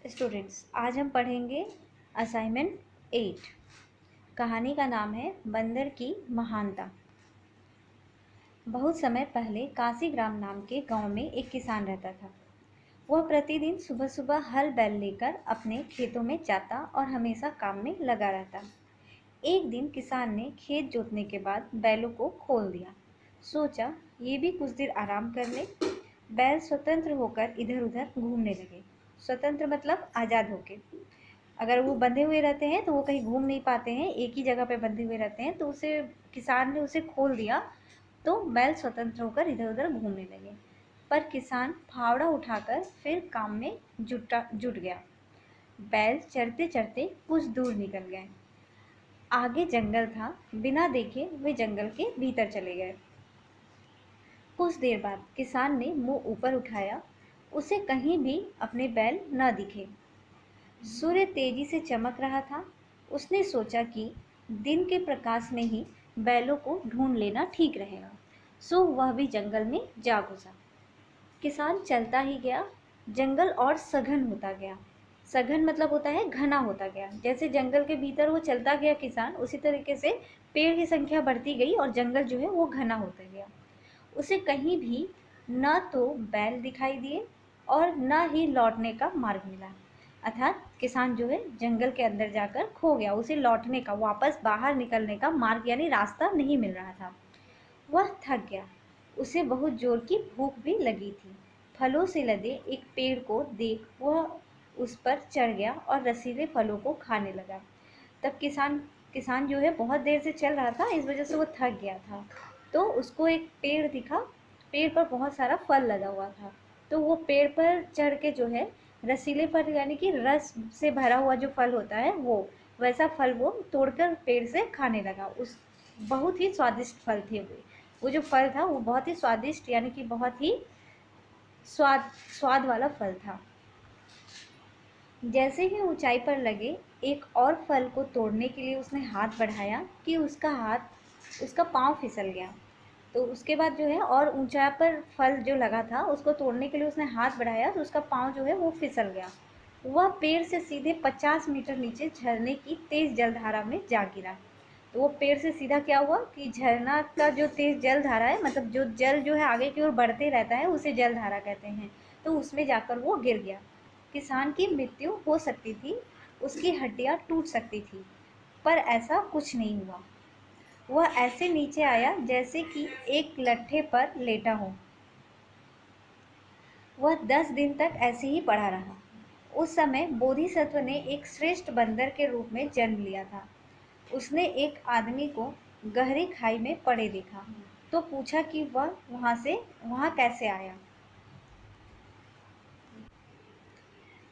Students, आज हम पढ़ेंगे असाइनमेंट 8। कहानी का नाम है बंदर की महानता। बहुत समय पहले काशी ग्राम नाम के गांव में एक किसान रहता था। वह प्रतिदिन सुबह सुबह हल बैल लेकर अपने खेतों में जाता और हमेशा काम में लगा रहता। एक दिन किसान ने खेत जोतने के बाद बैलों को खोल दिया। सोचा ये भी कुछ देर आराम कर ले। बैल स्वतंत्र होकर इधर उधर घूमने लगे। स्वतंत्र मतलब आज़ाद होके। अगर वो बंधे हुए रहते हैं तो वो कहीं घूम नहीं पाते हैं, एक ही जगह पे बंधे हुए रहते हैं। तो उसे किसान ने उसे खोल दिया तो बैल स्वतंत्र होकर इधर उधर घूमने लगे। पर किसान फावड़ा उठाकर फिर काम में जुट गया। बैल चढ़ते चढ़ते कुछ दूर निकल गए। आगे जंगल था। बिना देखे वे जंगल के भीतर चले गए। कुछ देर बाद किसान ने मुंह ऊपर उठाया। उसे कहीं भी अपने बैल न दिखे। सूर्य तेजी से चमक रहा था। उसने सोचा कि दिन के प्रकाश में ही बैलों को ढूंढ लेना ठीक रहेगा। सो वह भी जंगल में जा घुसा। किसान चलता ही गया। जंगल और सघन होता गया। सघन मतलब होता है घना होता गया। जैसे जंगल के भीतर वो चलता गया किसान, उसी तरीके से पेड़ की संख्या बढ़ती गई और जंगल जो है वो घना होता गया। उसे कहीं भी न तो बैल दिखाई दिए और न ही लौटने का मार्ग मिला। अर्थात किसान जो है जंगल के अंदर जाकर खो गया। उसे लौटने का, वापस बाहर निकलने का मार्ग यानी रास्ता नहीं मिल रहा था। वह थक गया। उसे बहुत जोर की भूख भी लगी थी। फलों से लदे एक पेड़ को देख वह उस पर चढ़ गया और रसीले फलों को खाने लगा। तब किसान जो है बहुत देर से चल रहा था, इस वजह से वो थक गया था। तो उसको एक पेड़ दिखा। पेड़ पर बहुत सारा फल लगा हुआ था। तो वो पेड़ पर चढ़ के जो है रसीले फल यानी कि रस से भरा हुआ जो फल होता है वो वैसा फल वो तोड़कर पेड़ से खाने लगा। उस बहुत ही स्वादिष्ट फल थे वो जो फल था वो बहुत ही स्वादिष्ट यानी कि बहुत ही स्वाद वाला फल था। जैसे ही ऊंचाई पर लगे एक और फल को तोड़ने के लिए उसने हाथ बढ़ाया कि उसका पाँव फिसल गया। तो उसके बाद जो है और ऊंचाई पर फल जो लगा था उसको तोड़ने के लिए उसने हाथ बढ़ाया तो उसका पाँव जो है वो फिसल गया। वह पेड़ से सीधे 50 मीटर नीचे झरने की तेज जलधारा में जा गिरा। तो वो पेड़ से सीधा क्या हुआ कि झरना का जो तेज जलधारा है, मतलब जो जल जो है आगे की ओर बढ़ते रहता है, उसे जलधारा कहते हैं। तो उसमें जाकर वो गिर गया। किसान की मृत्यु हो सकती थी, उसकी हड्डियां टूट सकती थी, पर ऐसा कुछ नहीं हुआ। वह ऐसे नीचे आया जैसे कि एक लट्ठे पर लेटा हो। वह 10 दिन तक ऐसे ही पड़ा रहा। उस समय बोधिसत्व ने एक श्रेष्ठ बंदर के रूप में जन्म लिया था। उसने एक आदमी को गहरी खाई में पड़े देखा तो पूछा कि वह वहां कैसे आया।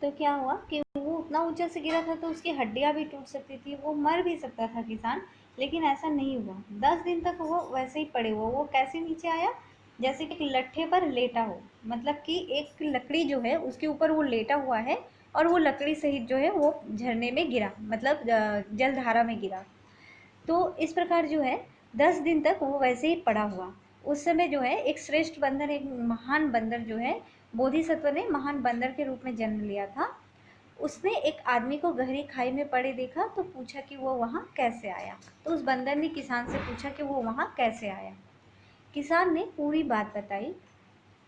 तो क्या हुआ कि वो उतना ऊंचा से गिरा था तो उसकी हड्डियां भी टूट सकती थी, वो मर भी सकता था किसान। लेकिन ऐसा नहीं हुआ। 10 दिन तक वो वैसे ही पड़े हुआ। वो कैसे नीचे आया? जैसे कि एक लट्ठे पर लेटा हो, मतलब कि एक लकड़ी जो है उसके ऊपर वो लेटा हुआ है और वो लकड़ी सहित जो है वो झरने में गिरा, मतलब जलधारा में गिरा। तो इस प्रकार जो है 10 दिन तक वो वैसे ही पड़ा हुआ। उस समय जो है एक श्रेष्ठ बंदर, एक महान बंदर जो है, बोधिसत्व ने महान बंदर के रूप में जन्म लिया था। उसने एक आदमी को गहरी खाई में पड़े देखा तो पूछा कि वो वहाँ कैसे आया। तो उस बंदर ने किसान से पूछा कि वो वहाँ कैसे आया। किसान ने पूरी बात बताई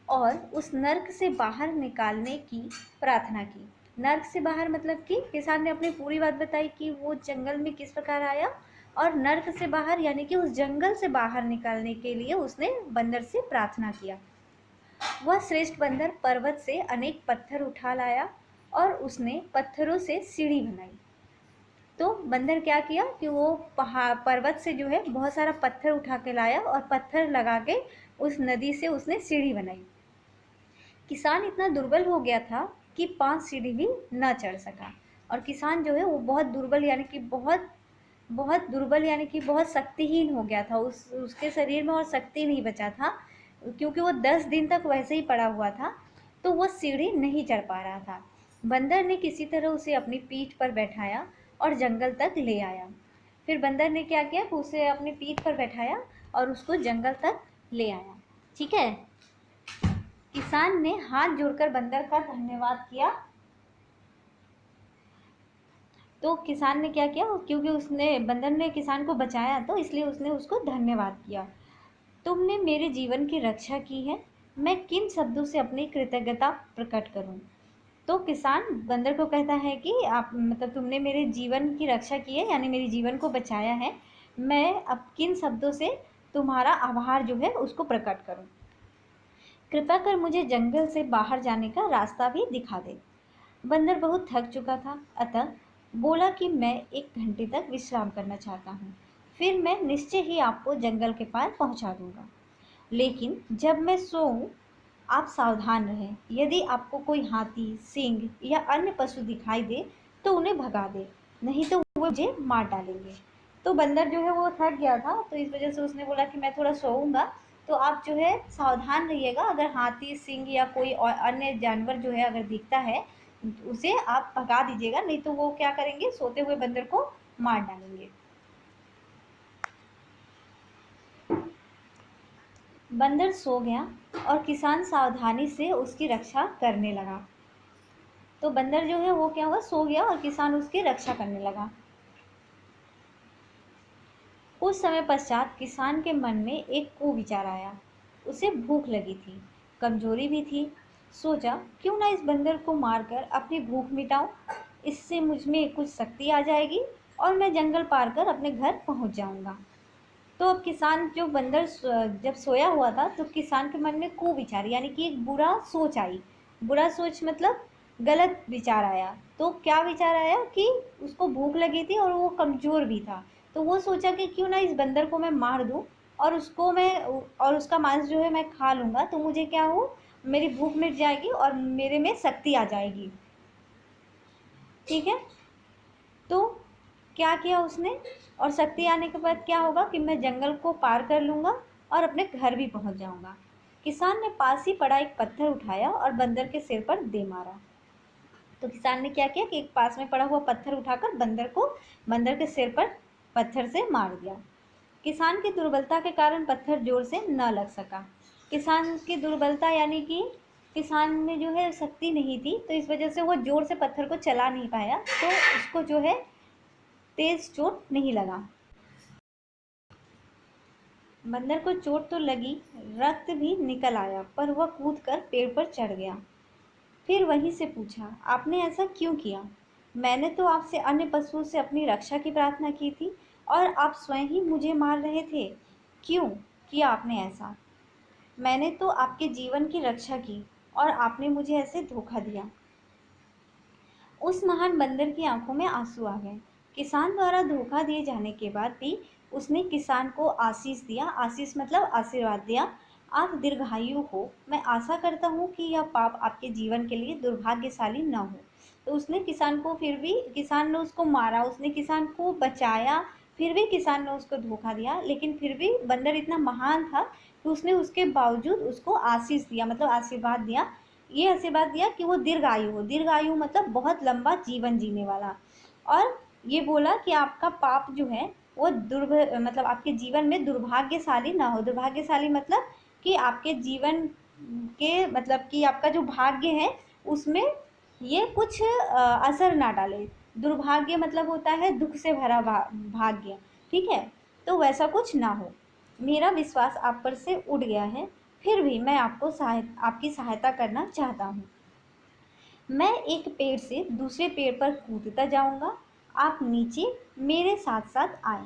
और उस नर्क से बाहर निकालने की प्रार्थना की। नर्क से बाहर मतलब कि किसान ने अपनी पूरी बात बताई कि वो जंगल में किस प्रकार आया, और नर्क से बाहर यानी कि उस जंगल से बाहर निकालने के लिए उसने बंदर से प्रार्थना किया। वह श्रेष्ठ बंदर पर्वत से अनेक पत्थर उठा लाया और उसने पत्थरों से सीढ़ी बनाई। तो बंदर क्या किया कि वो पहाड़ पर्वत से जो है बहुत सारा पत्थर उठा के लाया और पत्थर लगा के उस नदी से उसने सीढ़ी बनाई। किसान इतना दुर्बल हो गया था कि 5 सीढ़ी भी न चढ़ सका। और किसान जो है वो बहुत दुर्बल यानी कि बहुत दुर्बल यानी कि बहुत शक्तिहीन हो गया था। उसके शरीर में और शक्ति नहीं बचा था, क्योंकि वो 10 दिन तक वैसे ही पड़ा हुआ था। तो वो सीढ़ी नहीं चढ़ पा रहा था। बंदर ने किसी तरह उसे अपनी पीठ पर बैठाया और जंगल तक ले आया। फिर बंदर ने क्या किया कि उसे अपनी पीठ पर बैठाया और उसको जंगल तक ले आया। ठीक है। किसान ने हाथ जोड़कर बंदर का धन्यवाद किया तो किसान ने क्या किया, क्योंकि उसने बंदर ने किसान को बचाया तो इसलिए उसने उसको धन्यवाद किया। तुमने मेरे जीवन की रक्षा की है, मैं किन शब्दों से अपनी कृतज्ञता प्रकट करूं। तो किसान बंदर को कहता है कि आप मतलब तुमने मेरे जीवन की रक्षा की है, यानी मेरे जीवन को बचाया है, मैं अब किन शब्दों से तुम्हारा आभार जो है उसको प्रकट करूं। कृपा कर मुझे जंगल से बाहर जाने का रास्ता भी दिखा दे। बंदर बहुत थक चुका था, अतः बोला कि मैं 1 घंटे तक विश्राम करना चाहता हूँ, फिर मैं निश्चय ही आपको जंगल के पार पहुँचा दूंगा। लेकिन जब मैं सोऊं, आप सावधान रहें। यदि आपको कोई हाथी, सिंह या अन्य पशु दिखाई दे तो उन्हें भगा दे, नहीं तो वो मुझे मार डालेंगे। तो बंदर जो है वो थक गया था, तो इस वजह से उसने बोला कि मैं थोड़ा सोऊंगा, तो आप जो है सावधान रहिएगा। अगर हाथी, सिंह या कोई और अन्य जानवर जो है अगर दिखता है उसे आप भगा दीजिएगा, नहीं तो वो क्या करेंगे, सोते हुए बंदर को मार डालेंगे। बंदर सो गया और किसान सावधानी से उसकी रक्षा करने लगा। तो बंदर जो है वो क्या हुआ, सो गया और किसान उसकी रक्षा करने लगा। कुछ समय पश्चात किसान के मन में एक कुविचार आया। उसे भूख लगी थी, कमजोरी भी थी। सोचा, क्यों ना इस बंदर को मारकर अपनी भूख मिटाऊं। इससे मुझ में कुछ शक्ति आ जाएगी और मैं जंगल पार कर अपने घर पहुंच जाऊंगा। तो अब किसान जो बंदर जब सोया हुआ था तो किसान के मन में कुविचार यानी कि एक बुरा सोच आई। बुरा सोच मतलब गलत विचार आया। तो क्या विचार आया कि उसको भूख लगी थी और वो कमजोर भी था। तो वो सोचा कि क्यों ना इस बंदर को मैं मार दूं और उसको मैं और उसका मांस जो है मैं खा लूंगा, तो मुझे क्या हो, मेरी भूख मिट जाएगी और मेरे में शक्ति आ जाएगी। ठीक है। तो क्या किया उसने, और शक्ति आने के बाद क्या होगा कि मैं जंगल को पार कर लूंगा और अपने घर भी पहुंच जाऊंगा। किसान ने पास ही पड़ा एक पत्थर उठाया और बंदर के सिर पर दे मारा। तो किसान ने क्या किया कि एक पास में पड़ा हुआ पत्थर उठाकर बंदर के सिर पर पत्थर से मार दिया। किसान की दुर्बलता के कारण पत्थर जोर से न लग सका। किसान की दुर्बलता यानी कि किसान में जो है शक्ति नहीं थी, तो इस वजह से वो जोर से पत्थर को चला नहीं पाया, तो उसको जो है तेज चोट नहीं लगा। बंदर को चोट तो लगी, रक्त भी निकल आया, पर वह कूदकर पेड़ पर चढ़ गया। फिर वहीं से पूछा, आपने ऐसा क्यों किया। मैंने तो आपसे अन्य पशुओं से अपनी रक्षा की प्रार्थना की थी और आप स्वयं ही मुझे मार रहे थे। क्यों किया आपने ऐसा। मैंने तो आपके जीवन की रक्षा की और आपने मुझे ऐसे धोखा दिया। उस महान बंदर की आंखों में आंसू आ गए। किसान द्वारा धोखा दिए जाने के बाद भी उसने किसान को आशीष दिया। आशीष मतलब आशीर्वाद दिया। आप दीर्घायु हो, मैं आशा करता हूँ कि यह पाप आपके जीवन के लिए दुर्भाग्यशाली न हो। तो उसने किसान को, फिर भी किसान ने उसको मारा, उसने किसान को बचाया, फिर भी किसान ने उसको धोखा दिया, लेकिन फिर भी बंदर इतना महान था कि उसने उसके बावजूद उसको आशीष दिया, मतलब आशीर्वाद दिया। ये आशीर्वाद दिया कि वो दीर्घायु हो। दीर्घायु मतलब बहुत लंबा जीवन जीने वाला। और ये बोला कि आपका पाप जो है वो मतलब आपके जीवन में दुर्भाग्यशाली ना हो। दुर्भाग्यशाली मतलब कि आपके जीवन के मतलब कि आपका जो भाग्य है उसमें ये कुछ असर ना डाले। दुर्भाग्य मतलब होता है दुख से भरा भाग्य। ठीक है। तो वैसा कुछ ना हो। मेरा विश्वास आप पर से उठ गया है, फिर भी मैं आपकी सहायता करना चाहता हूँ। मैं एक पेड़ से दूसरे पेड़ पर कूदता जाऊंगा, आप नीचे मेरे साथ साथ आए।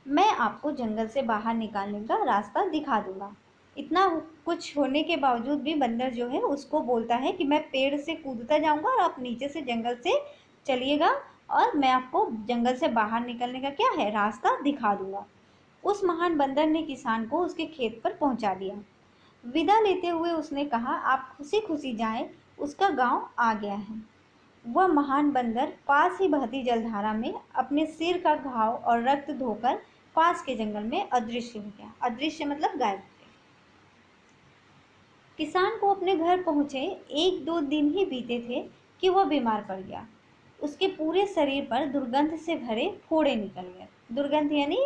मैं आपको जंगल से बाहर निकालने का रास्ता दिखा दूंगा। इतना कुछ होने के बावजूद भी बंदर जो है उसको बोलता है कि मैं पेड़ से कूदता जाऊंगा और आप नीचे से जंगल से चलिएगा और मैं आपको जंगल से बाहर निकलने का क्या है रास्ता दिखा दूंगा। उस महान बंदर ने किसान को उसके खेत पर पहुंचा दिया। विदा लेते हुए उसने कहा, आप खुशी खुशी जाएं, उसका गांव आ गया है। वह महान बंदर पास ही बहती जलधारा में अपने सिर का घाव और रक्त धोकर पास के जंगल में अदृश्य हो गया। अदृश्य मतलब गायब हो गया। किसान को अपने घर पहुंचे 1-2 दिन ही बीते थे कि वह बीमार पड़ गया। उसके पूरे शरीर पर दुर्गंध से भरे फोड़े निकल गए। दुर्गंध यानी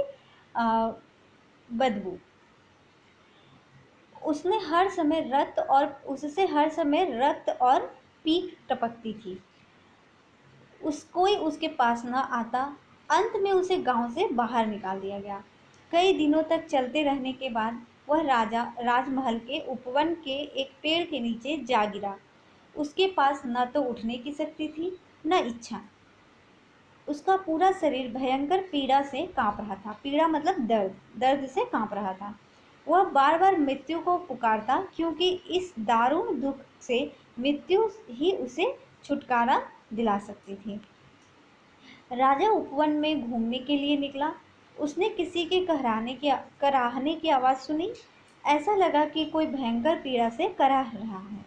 बदबू। उससे हर समय रक्त और पीक टपकती थी। कोई उसके पास न आता। अंत में उसे गांव से बाहर निकाल दिया गया। कई दिनों तक चलते रहने के बाद वह राजा राजमहल के उपवन के एक पेड़ के नीचे जा गिरा। उसके पास न तो उठने की शक्ति थी, न इच्छा। उसका पूरा शरीर भयंकर पीड़ा से कांप रहा था। पीड़ा मतलब दर्द, दर्द से कांप रहा था। वह बार बार मृत्यु को पुकारता, क्योंकि इस दारुण दुख से मृत्यु ही उसे छुटकारा दिला सकती थी। राजा उपवन में घूमने के लिए निकला। उसने किसी के कराहने की आवाज़ सुनी। ऐसा लगा कि कोई भयंकर पीड़ा से कराह रहा है।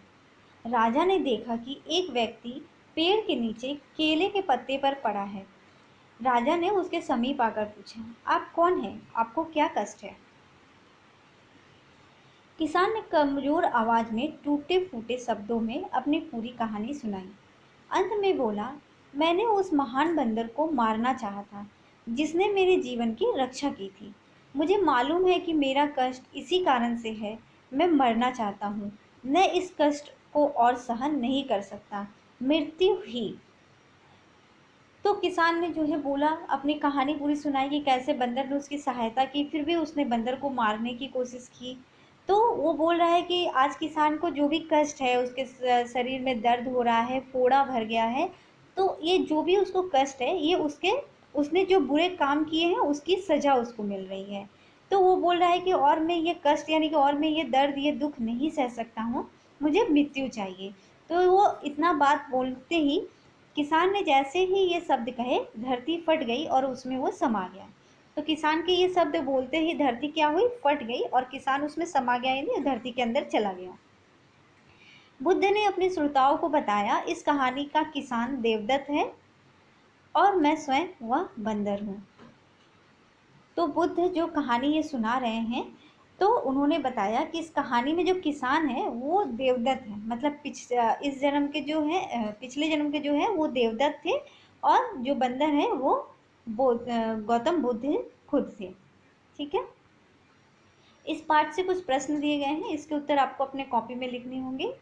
राजा ने देखा कि एक व्यक्ति पेड़ के नीचे केले के पत्ते पर पड़ा है। राजा ने उसके समीप आकर पूछा, आप कौन हैं? आपको क्या कष्ट है? किसान ने कमजोर आवाज में टूटे फूटे शब्दों में अपनी पूरी कहानी सुनाई। अंत में बोला, मैंने उस महान बंदर को मारना चाहा था जिसने मेरे जीवन की रक्षा की थी। मुझे मालूम है कि मेरा कष्ट इसी कारण से है। मैं मरना चाहता हूँ। मैं इस कष्ट को और सहन नहीं कर सकता। मृत्यु ही। तो किसान ने जो है बोला, अपनी कहानी पूरी सुनाई कि कैसे बंदर ने उसकी सहायता की, फिर भी उसने बंदर को मारने की कोशिश की। तो वो बोल रहा है कि आज किसान को जो भी कष्ट है, उसके शरीर में दर्द हो रहा है, फोड़ा भर गया है, तो ये जो भी उसको कष्ट है, ये उसने जो बुरे काम किए हैं उसकी सजा उसको मिल रही है। तो वो बोल रहा है कि और मैं ये कष्ट यानी कि और मैं ये दर्द, ये दुख नहीं सह सकता हूँ, मुझे मृत्यु चाहिए। तो वो इतना बात बोलते ही किसान ने जैसे ही ये शब्द कहे, धरती फट गई और उसमें वो समा गया। तो किसान के ये शब्द बोलते ही धरती क्या हुई? फट गई और किसान उसमें समा गया, यानी धरती के अंदर चला गया। बुद्ध ने अपने श्रोताओं को बताया, इस कहानी का किसान देवदत्त है और मैं स्वयं वह बंदर हूँ। तो बुद्ध जो कहानी ये सुना रहे हैं, तो उन्होंने बताया कि इस कहानी में जो किसान है वो देवदत्त है। मतलब इस जन्म के जो है, पिछले जन्म के जो है वो देवदत्त थे, और जो बंदर है वो गौतम बुद्ध खुद थे। ठीक है। इस पाठ से कुछ प्रश्न दिए गए हैं, इसके उत्तर आपको अपने कॉपी में लिखने होंगे।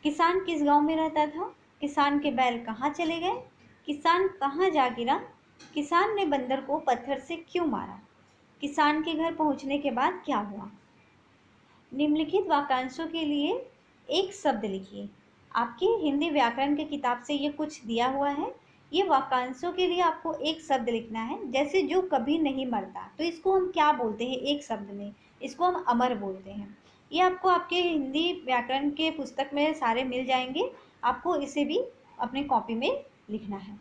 किसान किस गांव में रहता था? किसान के बैल कहाँ चले गए? किसान कहाँ जा गिरा? किसान ने बंदर को पत्थर से क्यों मारा? किसान के घर पहुंचने के बाद क्या हुआ? निम्नलिखित वाक्यांशों के लिए एक शब्द लिखिए। आपकी हिंदी व्याकरण की किताब से ये कुछ दिया हुआ है। ये वाक्यांशों के लिए आपको एक शब्द लिखना है। जैसे जो कभी नहीं मरता, तो इसको हम क्या बोलते हैं एक शब्द में? इसको हम अमर बोलते हैं। ये आपको आपके हिंदी व्याकरण के पुस्तक में सारे मिल जाएंगे। आपको इसे भी अपने कॉपी में लिखना है।